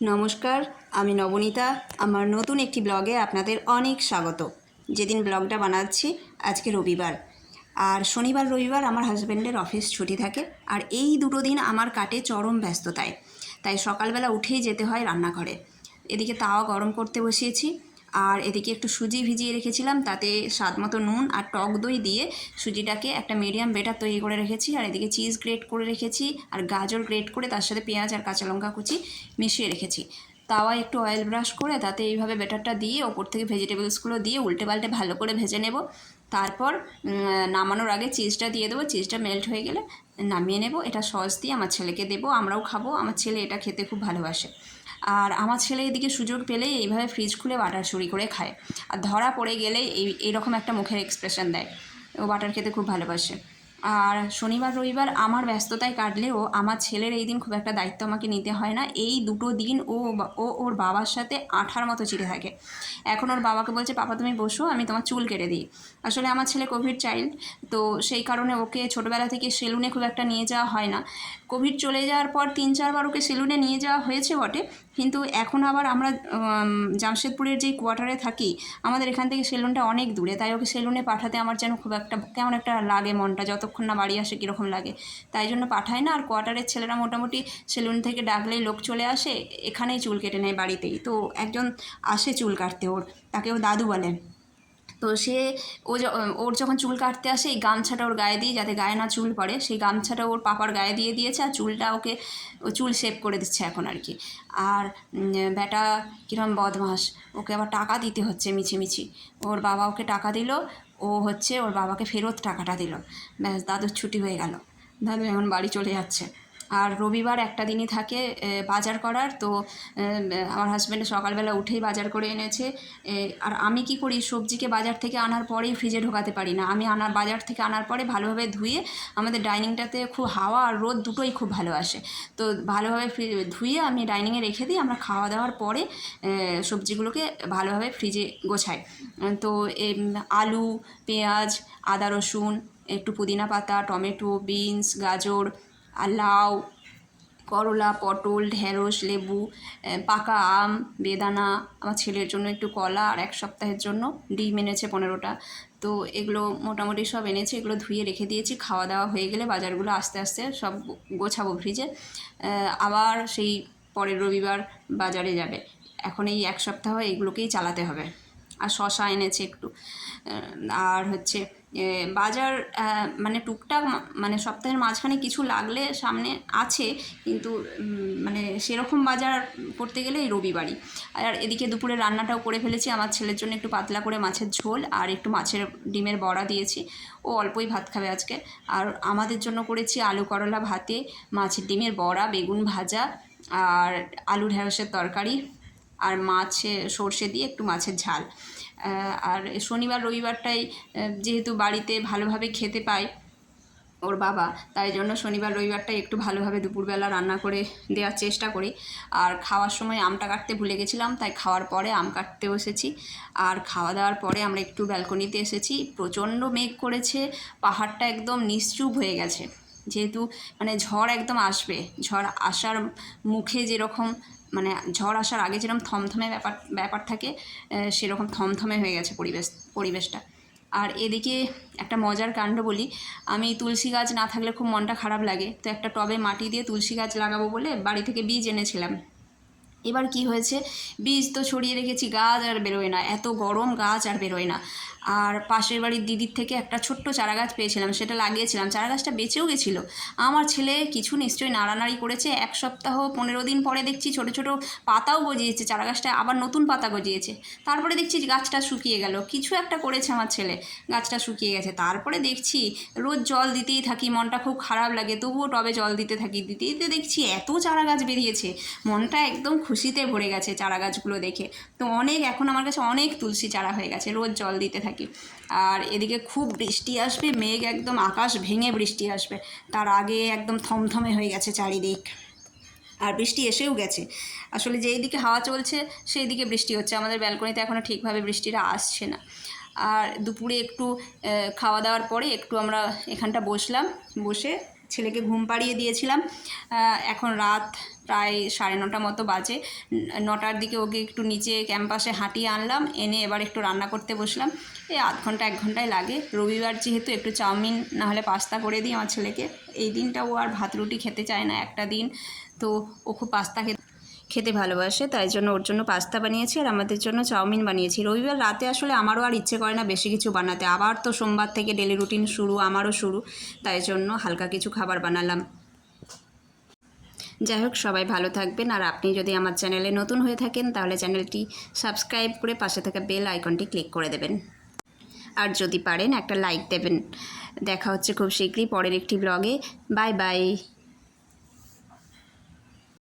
নমস্কার, আমি নবনীতা। আমার নতুন একটি ব্লগে আপনাদের অনেক স্বাগত। যেদিন ব্লগটা বানাচ্ছি আজকে রবিবার, আর শনিবার রবিবার আমার হাজব্যান্ডের অফিস ছুটি থাকে, আর এই দুটো দিন আমার কাটে চরম ব্যস্ততায়। তাই সকালবেলা উঠেই যেতে হয় রান্নাঘরে। এদিকে তাওয়া গরম করতে বসিয়েছি, আর এদিকে একটু সুজি ভিজিয়ে রেখেছিলাম, তাতে স্বাদ মতো নুন আর টক দই দিয়ে সুজিটাকে একটা মিডিয়াম বেটার তৈরি করে রেখেছি। আর এদিকে চিজ গ্রেট করে রেখেছি, আর গাজর গ্রেট করে তার সাথে পেঁয়াজ আর কাঁচা লঙ্কা কুচি মিশিয়ে রেখেছি। তাওয়ায় একটু অয়েল ব্রাশ করে তাতে এইভাবে বেটারটা দিয়ে ওপর থেকে ভেজিটেবলসগুলো দিয়ে উল্টে পাল্টে ভালো করে ভেজে নেব। তারপর নামানোর আগে চিজটা দিয়ে দেবো। চিজটা মেল্ট হয়ে গেলে নামিয়ে নেব। এটা সস দিয়ে আমার ছেলেকে দেবো, আমরাও খাবো। আমার ছেলে এটা খেতে খুব ভালোবাসে। আর আমার ছেলে এদিকে সুযোগ পেলেই এইভাবে ফ্রিজ খুলে বাটার চুরি করে খায়, আর ধরা পড়ে গেলে এইরকম একটা মুখের এক্সপ্রেশন দেয়। ও বাটার খেতে খুব ভালোবাসে। আর শনিবার রবিবার আমার ব্যস্ততায় কাটলেও আমার ছেলের এই দিন খুব একটা দায়িত্ব আমাকে নিতে হয় না। এই দুটো দিন ওর বাবার সাথে আঠার মতো চিড়ে থাকে। এখন ওর বাবাকে বলছে, পাপা তুমি বসো, আমি তোমার চুল কেটে দিই। আসলে আমার ছেলে কোভিড চাইল্ড, তো সেই কারণে ওকে ছোটোবেলা থেকে সেলুনে খুব একটা নিয়ে যাওয়া হয় না। কোভিড চলে যাওয়ার পর 3-4বার ওকে সেলুনে নিয়ে যাওয়া হয়েছে বটে, কিন্তু এখন আবার আমরা জামশেদপুরের যেই কোয়ার্টারে থাকি, আমাদের এখান থেকে সেলুনটা অনেক দূরে, তাই ওকে সেলুনে পাঠাতে আমার যেন খুব একটা কেমন একটা লাগে মনটা, যতক্ষণ না বাড়ি আসে কীরকম লাগে, তাই জন্য পাঠাই না। আর কোয়ার্টারের ছেলেরা মোটামুটি সেলুন থেকে ডাকলেই লোক চলে আসে, এখানেই চুল কেটে নেয় বাড়িতেই। তো একজন আসে চুল কাটতে, তাকে ও দাদু বলে। তো ওর যখন চুল কাটতে আসে, এই গামছাটা ওর গায়ে দিই যাতে গায়ে না চুল পড়ে, সেই গামছাটা ওর পাপার গায়ে দিয়ে দিয়েছে, আর চুলটা ও চুল শেভ করে দিচ্ছে এখন আর কি। আর বেটা কীরকম বদমাস, ওকে আবার টাকা দিতে হচ্ছে মিছিমিছি। ওর বাবা ওকে টাকা দিল, ও ওর বাবাকে ফেরত টাকাটা দিল। ব্যাস, দাদুর ছুটি হয়ে গেল, দাদু এখন বাড়ি চলে যাচ্ছে। আর রবিবার একটা দিনই থাকে বাজার করার, তো আমার হাজব্যান্ড সকালবেলা উঠেই বাজার করে এনেছে। আর আমি কি করি, সবজিকে বাজার থেকে আনার পরেই ফ্রিজে ঢোকাতে পারি না। আমি বাজার থেকে আনার পরে ভালোভাবে ধুয়ে, আমাদের ডাইনিংটাতে খুব হাওয়া আর রোদ দুটোই খুব ভালো আসে, তো ভালোভাবে ধুয়ে আমি ডাইনিংয়ে রেখে দিই। আমরা খাওয়া দাওয়ার পরে সবজিগুলোকে ভালোভাবে ফ্রিজে গোছাই। তো আলু, পেঁয়াজ, আদা রসুন, একটু পুদিনা পাতা, টমেটো, বিনস, গাজর, আর লাউ, করলা, পটল, ঢেঁড়স, লেবু, পাকা আম, বেদানা, আমার ছেলের জন্য একটু কলা, আর 1 সপ্তাহের জন্য ডিম এনেছে 15টা। তো এগুলো মোটামুটি সব এনেছে, এগুলো ধুয়ে রেখে দিয়েছি। খাওয়া দাওয়া হয়ে গেলে বাজারগুলো আস্তে আস্তে সব গোছাবো ফ্রিজে। আবার সেই পরের রবিবার বাজারে যাবে। এখন এই 1 সপ্তাহ এইগুলোকেই চালাতে হবে। আর শশা এনেছে একটু। আর হচ্ছে বাজার মানে টুকটাক, মানে সপ্তাহের মাঝখানে কিছু লাগলে সামনে আছে, কিন্তু মানে সেরকম বাজার করতে গেলে এই রবিবারই। আর এদিকে দুপুরে রান্নাটাও করে ফেলেছি। আমার ছেলের জন্য একটু পাতলা করে মাছের ঝোল আর একটু মাছের ডিমের বড়া দিয়েছি, ও অল্পই ভাত খাবে আজকে। আর আমাদের জন্য করেছি আলু করলা ভাতে, মাছের ডিমের বড়া, বেগুন ভাজা, আর আলু ঢেঁড়সের তরকারি, আর সর্ষে দিয়ে একটু মাছের ঝাল। আর শনিবার রবিবারটাই যেহেতু বাড়িতে ভালোভাবে খেতে পায় ওর বাবা, তাই জন্য শনিবার রবিবারটাই একটু ভালোভাবে দুপুরবেলা রান্না করে দেওয়ার চেষ্টা করি। আর খাওয়ার সময় আমটা কাটতে ভুলে গেছিলাম, তাই খাওয়ার পরে আম কাটতে বসেছি। আর খাওয়া দাওয়ার পরে আমরা একটু ব্যালকনিতে এসেছি। প্রচণ্ড মেঘ করেছে, পাহাড়টা একদম নিশ্চুপ হয়ে গেছে, যেহেতু মানে ঝড় একদম আসবে। ঝড় আসার মুখে যেরকম, মানে ঝড় আসার আগে যেরকম থমথমে ব্যাপার থাকে, সেরকম থমথমে হয়ে গেছে পরিবেশটা। আর এদিকে একটা মজার কাণ্ড বলি, আমি তুলসী গাছ না থাকলে খুব মনটা খারাপ লাগে, তো একটা টবে মাটি দিয়ে তুলসী গাছ লাগাবো বলে বাড়ি থেকে বীজ এনেছিলাম। এবার কি হয়েছে, বীজ তো ছড়িয়ে রেখেছি, গাছ আর বেরোয় না, এত গরম, গাছ আর বেরোয় না। আর পাশের বাড়ির দিদির থেকে একটা ছোট্ট চারা গাছ পেয়েছিলাম, সেটা লাগিয়েছিলাম, চারা গাছটা বেঁচেও গেছিলো। আমার ছেলে কিছু নিশ্চয়ই নাড়ানাড়ি করেছে, 1 সপ্তাহ 15 দিন পরে দেখছি ছোটো ছোটো পাতাও গজিয়েছে, চারা গাছটা আবার নতুন পাতা গজিয়েছে। তারপরে দেখছি গাছটা শুকিয়ে গেল, কিছু একটা করেছে আমার ছেলে, গাছটা শুকিয়ে গেছে। তারপরে দেখছি রোজ জল দিতেই থাকি, মনটা খুব খারাপ লাগে, তবুও টবে জল দিতে থাকি, দিতে দিতে দেখছি এত চারা গাছ বেরিয়েছে, মনটা একদম খুশিতে ভরে গেছে চারা গাছগুলো দেখে। তো এখন আমার কাছে অনেক তুলসী চারা হয়ে গেছে, রোজ জল দিতে থাকি। আর এদিকে খুব বৃষ্টি আসবে, মেঘ একদম আকাশ ভেঙে বৃষ্টি আসবে, তার আগে একদম থমথমে হয়ে গেছে চারিদিক। আর বৃষ্টি এসেও গেছে, আসলে যেই দিকে হাওয়া চলছে সেই দিকে বৃষ্টি হচ্ছে, আমাদের ব্যালকনিতে এখনও ঠিকভাবে বৃষ্টিটা আসছে না। আর দুপুরে একটু খাওয়া দাওয়ার পরে একটু আমরা এখানটা বসলাম, বসে ছেলেকে ঘুম পাড়িয়ে দিয়েছিলাম। এখন রাত প্রায় 9:30 মতো বাজে। 9টার দিকে ওকে একটু নিচে ক্যাম্পাসে হাঁটিয়ে আনলাম, এনে এবার একটু রান্না করতে বসলাম। এই আধ ঘন্টা 1 ঘন্টায় লাগে। রবিবার যেহেতু একটু চাউমিন না হলে পাস্তা করে দিই আমার ছেলেকে। এই দিনটা ও আর ভাত রুটি খেতে চায় না একটা দিন, তো ও খুব পাস্তা খেতে ভালোবাসে, তাই জন্য ওর জন্য পাস্তা বানিয়েছি আর আমাদের জন্য চাউমিন বানিয়েছি। রবিবার রাতে আসলে আমারও আর ইচ্ছে করে না বেশি কিছু বানাতে, আবার তো সোমবার থেকে ডেলি রুটিন শুরু, আমারও শুরু, তাই জন্য হালকা কিছু খাবার বানালাম। যাই হোক, সবাই ভালো থাকবেন। আর আপনি যদি আমার চ্যানেলে নতুন হয়ে থাকেন তাহলে চ্যানেলটি সাবস্ক্রাইব করে পাশে থাকা বেল আইকনটি ক্লিক করে দেবেন, আর যদি পারেন একটা লাইক দেবেন। দেখা হচ্ছে খুব শীঘ্রই পরের একটি ব্লগে। Bye bye.